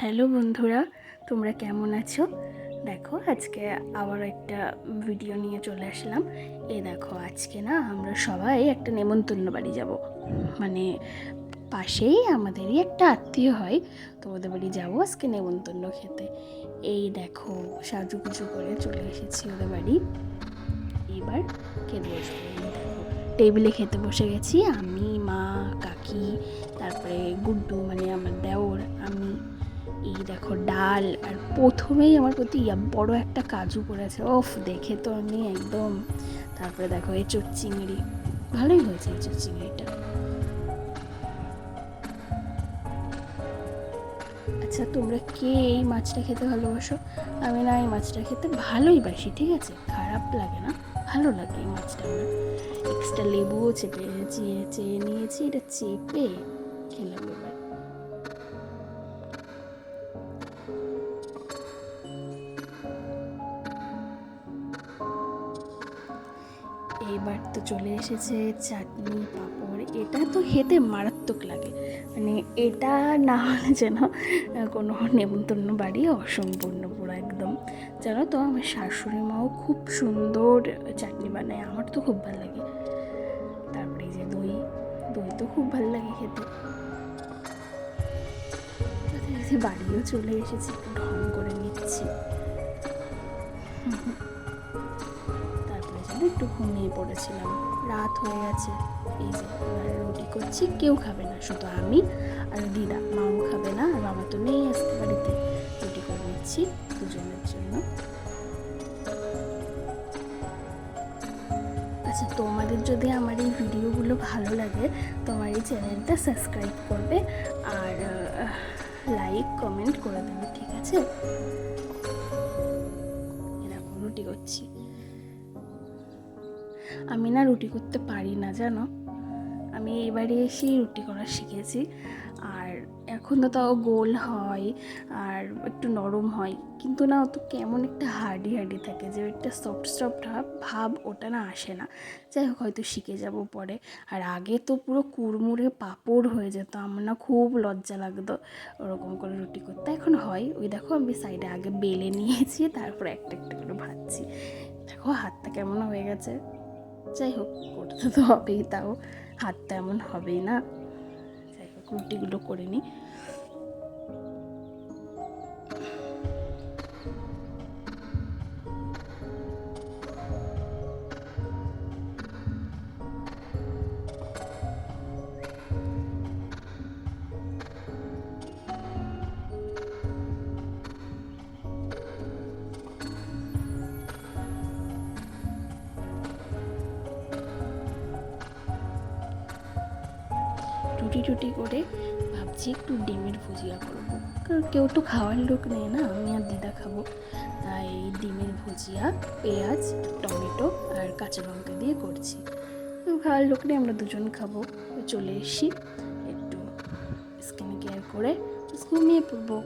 Hello বন্ধুরা, তোমরা কেমন আছো? দেখো আজকে আবার একটা ভিডিও নিয়ে চলে আসলাম। দেখো আজকে না আমরা সবাই একটা নেমন্তন্ন বাড়ি যাব। মানে পাশেই আমাদেরই একটা আত্মীয় হয়, তো ওদের বাড়ি যাবো আজকে নেমন্তন্ন খেতে। দেখো সাজুগুজু করে চলে এসেছি ওদের বাড়ি। এবার খেতে বসবো। দেখো টেবিলে খেতে বসে গেছি, আমি, মা, কাকি, তারপরে গুড্ডু মানে আমার দেওর, আমি। দেখো ডাল, আর প্রথমেই আমার প্রতি বড় একটা কাজু পড়েছে, ওফ দেখে তো আমি একদম। তারপরে দেখো এঁচোড় চিংড়ি, ভালোই হয়েছে এঁচোড় চিংড়িটা। আচ্ছা তোমরা কে এই মাছটা খেতে ভালোবাসো? আমি না এই মাছটা খেতে ভালোই বাসি, ঠিক আছে, খারাপ লাগে না, ভালো লাগে এই মাছটা। আমার এক্সট্রা লেবুও চেয়ে নিয়েছি, এটা চেপে খেলাম এবার। এবার তো চলে এসেছে চাটনি পাঁপড়, এটা তো খেতে মারাত্মক লাগে। মানে এটা না হলে যেন কোনো নেমন্তন্ন বাড়ি অসম্পূর্ণ পুরো একদম। জানো তো আমার শাশুড়ি মাও খুব সুন্দর চাটনি বানায়, আমার তো খুব ভালো লাগে। তারপরে এই যে দই, দই তো খুব ভালো লাগে খেতে। বাড়িও চলে এসেছি, একটু ঢং করে নিচ্ছি। তারপরে যেন একটু ঘুমিয়ে পড়েছিলাম, রাত হয়ে গেছে। এই যে এবার রুটি করছি, কেউ খাবে না, শুধু আমি আর দিদা, মাও খাবে না, আর বাবা তো নেই আজকে বাড়িতে। রুটি করে নিচ্ছি দুজনের জন্য। আচ্ছা তোমাদের যদি আমার এই ভিডিওগুলো ভালো লাগে, তোমার এই চ্যানেলটা সাবস্ক্রাইব করবে আর লাইক কমেন্ট করে দেবে, ঠিক আছে? এরকম রুটি করছি। আমি না রুটি করতে পারি না জানো, আমি এবারে এসেই রুটি করা শিখেছি। আর এখন তো তাও গোল হয় আর একটু নরম হয়, কিন্তু না তো কেমন একটা হার্ডি হার্ডি থাকে, যে একটা সফট সফট ভাব ওটা না আসে না। যাই হোক, হয়তো শিখে যাব পরে। আর আগে তো পুরো কুড়মুড়ে পাঁপড় হয়ে যেত, আমার না খুব লজ্জা লাগতো ওরকম করে রুটি করতে। এখন হয়, ওই দেখো আমি সাইডে আগে বেলে নিয়েছি, তারপরে একটা একটা করে ভাজছি। দেখো হাতটা কেমন হয়ে গেছে। যাই হোক, করতে তো হবেই, তাও হাতটা এমন হবেই না। যাই হোক রুটিগুলো করে নিই। রুটি টুটি করে ভাবছি একটু ডিমের ভুজিয়া করবো, কারণ কেউ তো খাওয়ার লোক নেই না, আমি আর দিদা খাবো। তাই ডিমের ভুজিয়া পেঁয়াজ, টমেটো আর কাঁচা লঙ্কা দিয়ে করছি। কেউ খাওয়ার লোক নেই, আমরা দুজন খাবো। চলে এসছি, একটু স্কিন কেয়ার করে ঘুমিয়ে পড়বো।